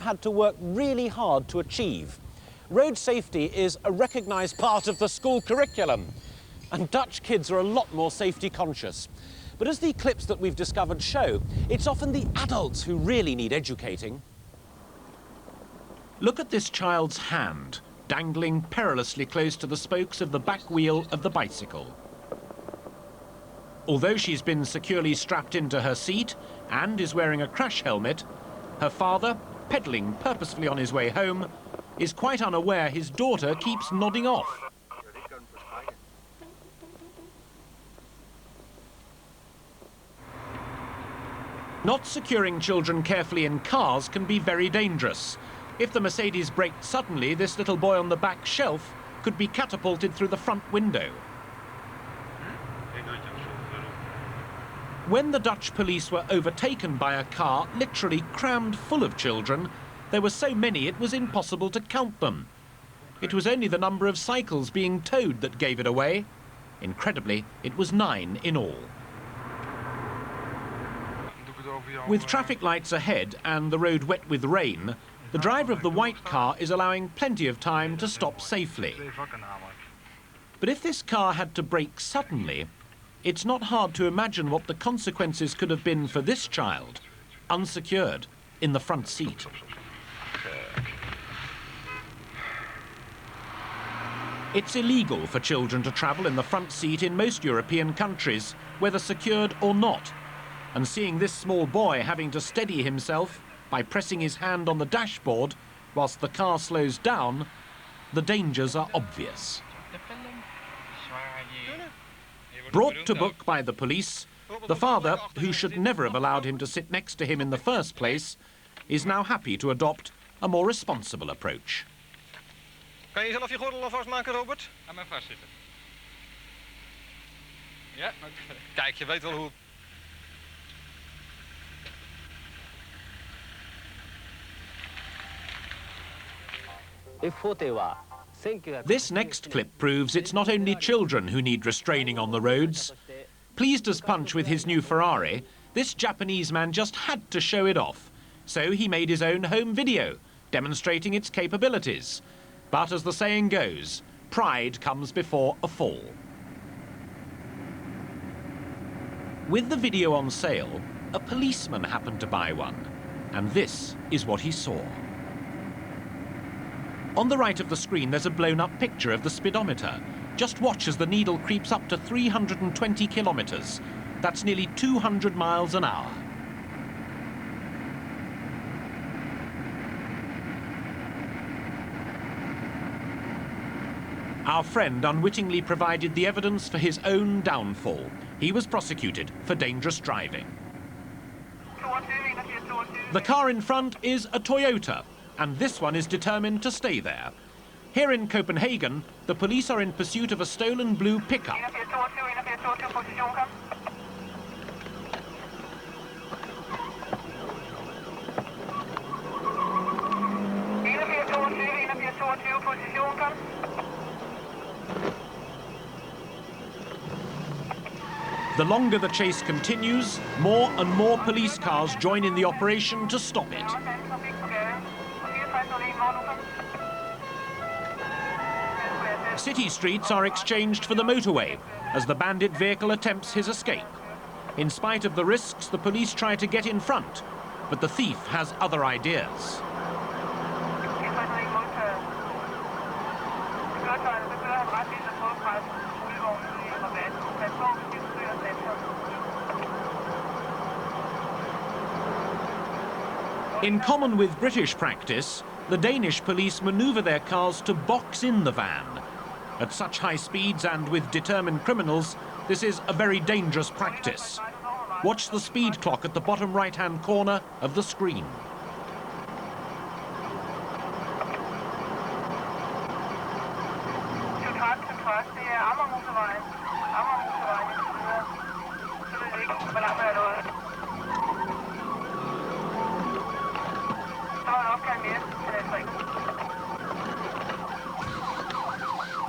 had to work really hard to achieve. Road safety is a recognised part of the school curriculum, and Dutch kids are a lot more safety conscious. But as the clips that we've discovered show, it's often the adults who really need educating. Look at this child's hand, dangling perilously close to the spokes of the back wheel of the bicycle. Although she's been securely strapped into her seat and is wearing a crash helmet, her father, pedalling purposefully on his way home, is quite unaware his daughter keeps nodding off. Not securing children carefully in cars can be very dangerous. If the Mercedes braked suddenly, this little boy on the back shelf could be catapulted through the front window. When the Dutch police were overtaken by a car literally crammed full of children, there were so many it was impossible to count them. It was only the number of cycles being towed that gave it away. Incredibly, it was 9 in all. With traffic lights ahead and the road wet with rain, the driver of the white car is allowing plenty of time to stop safely. But if this car had to brake suddenly, it's not hard to imagine what the consequences could have been for this child, unsecured, in the front seat. It's illegal for children to travel in the front seat in most European countries, whether secured or not. And seeing this small boy having to steady himself by pressing his hand on the dashboard whilst the car slows down, the dangers are obvious. Brought to book by the police, the father, who should never have allowed him to sit next to him in the first place, is now happy to adopt a more responsible approach. Kan je zelf je gordel al vastmaken, Robert? Ga maar vastzitten. Ja, oké. Kijk, je weet wel hoe... This next clip proves it's not only children who need restraining on the roads. Pleased as punch with his new Ferrari, this Japanese man just had to show it off. So he made his own home video, demonstrating its capabilities. But as the saying goes, pride comes before a fall. With the video on sale, a policeman happened to buy one, and this is what he saw. On the right of the screen, there's a blown-up picture of the speedometer. Just watch as the needle creeps up to 320 kilometers. That's nearly 200 miles an hour. Our friend unwittingly provided the evidence for his own downfall. He was prosecuted for dangerous driving. The car in front is a Toyota, and this one is determined to stay there. Here in Copenhagen, the police are in pursuit of a stolen blue pickup. The longer the chase continues, more and more police cars join in the operation to stop it. City streets are exchanged for the motorway as the bandit vehicle attempts his escape. In spite of the risks, the police try to get in front, but the thief has other ideas. In common with British practice, the Danish police maneuver their cars to box in the van. At such high speeds and with determined criminals, this is a very dangerous practice. Watch the speed clock at the bottom right-hand corner of the screen.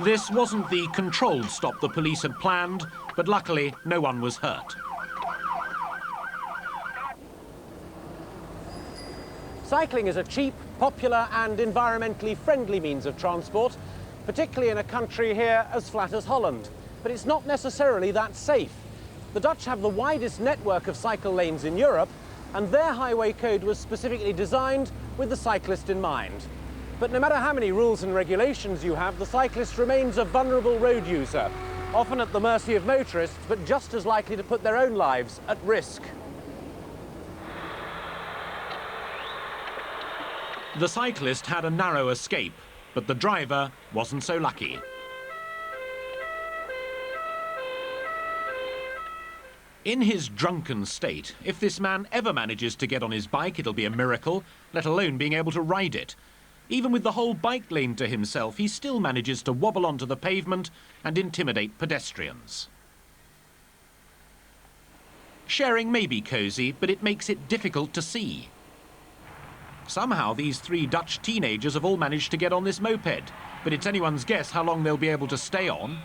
This wasn't the controlled stop the police had planned, but luckily no one was hurt. Cycling is a cheap, popular and environmentally friendly means of transport, particularly in a country here as flat as Holland. But it's not necessarily that safe. The Dutch have the widest network of cycle lanes in Europe, and their highway code was specifically designed with the cyclist in mind. But no matter how many rules and regulations you have, the cyclist remains a vulnerable road user, often at the mercy of motorists, but just as likely to put their own lives at risk. The cyclist had a narrow escape, but the driver wasn't so lucky. In his drunken state, if this man ever manages to get on his bike, it'll be a miracle, let alone being able to ride it. Even with the whole bike lane to himself, he still manages to wobble onto the pavement and intimidate pedestrians. Sharing may be cosy, but it makes it difficult to see. Somehow these three Dutch teenagers have all managed to get on this moped, but it's anyone's guess how long they'll be able to stay on.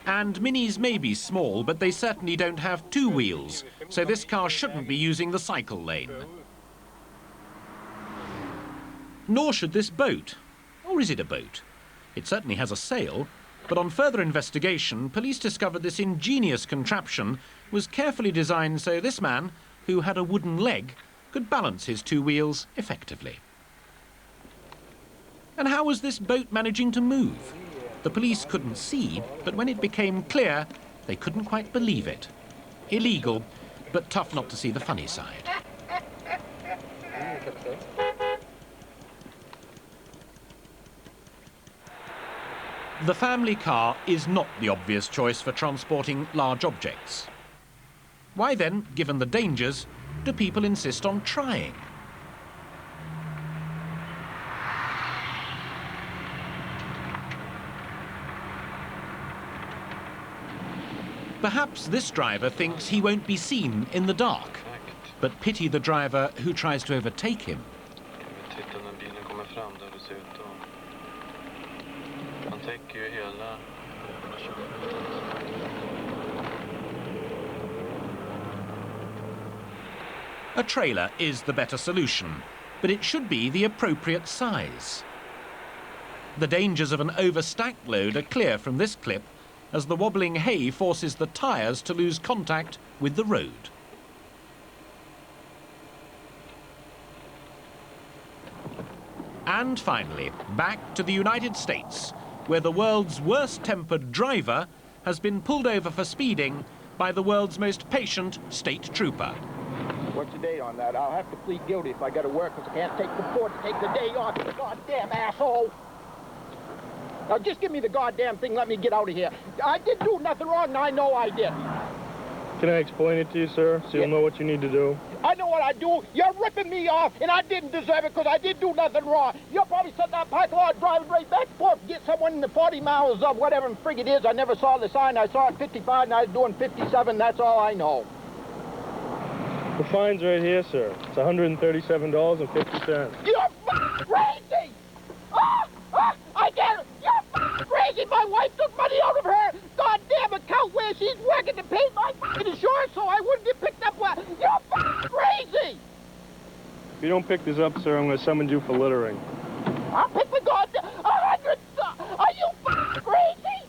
And minis may be small, but they certainly don't have two wheels, so this car shouldn't be using the cycle lane. Nor should this boat. Or is it a boat? It certainly has a sail, but on further investigation, police discovered this ingenious contraption was carefully designed so this man, who had a wooden leg, could balance his two wheels effectively. And how was this boat managing to move? The police couldn't see, but when it became clear, they couldn't quite believe it. Illegal, but tough not to see the funny side. The family car is not the obvious choice for transporting large objects. Why then, given the dangers, do people insist on trying? Perhaps this driver thinks he won't be seen in the dark, but pity the driver who tries to overtake him. A trailer is the better solution, but it should be the appropriate size. The dangers of an overstacked load are clear from this clip, as the wobbling hay forces the tyres to lose contact with the road. And finally, back to the United States, where the world's worst-tempered driver has been pulled over for speeding by the world's most patient state trooper. What's the date on that? I'll have to plead guilty if I got to work, because I can't afford to take the day off, you goddamn asshole! Now just give me the goddamn thing, let me get out of here. I didn't do nothing wrong, and I know I did. Can I explain it to you, sir, so you'll know what you need to do? I know what I do. You're ripping me off, and I didn't deserve it because I didn't do nothing wrong. You're probably sitting out parking lot driving right back and forth to get someone in the 40 miles of whatever frig it is. I never saw the sign. I saw it 55, and I was doing 57. That's all I know. The fine's right here, sir. It's $137.50. You're crazy! I can't! You're crazy! My wife took money out of her goddamn account where she's working to pay my insurance so I wouldn't get picked up. You're crazy! If you don't pick this up, sir, I'm going to summon you for littering. I'll pick the goddamn 100. Are you crazy?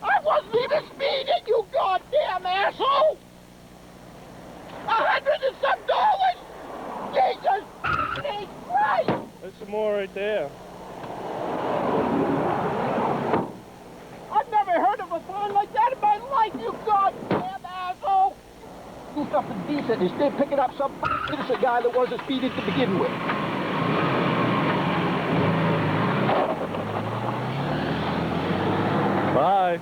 I wasn't even speeding, you goddamn asshole! $100 and some dollars? Jesus Christ! There's some more right there. I've never heard of a fine like that in my life, you goddamn asshole! Do something decent instead of picking up some innocent guy that wasn't speeding to begin with. Bye.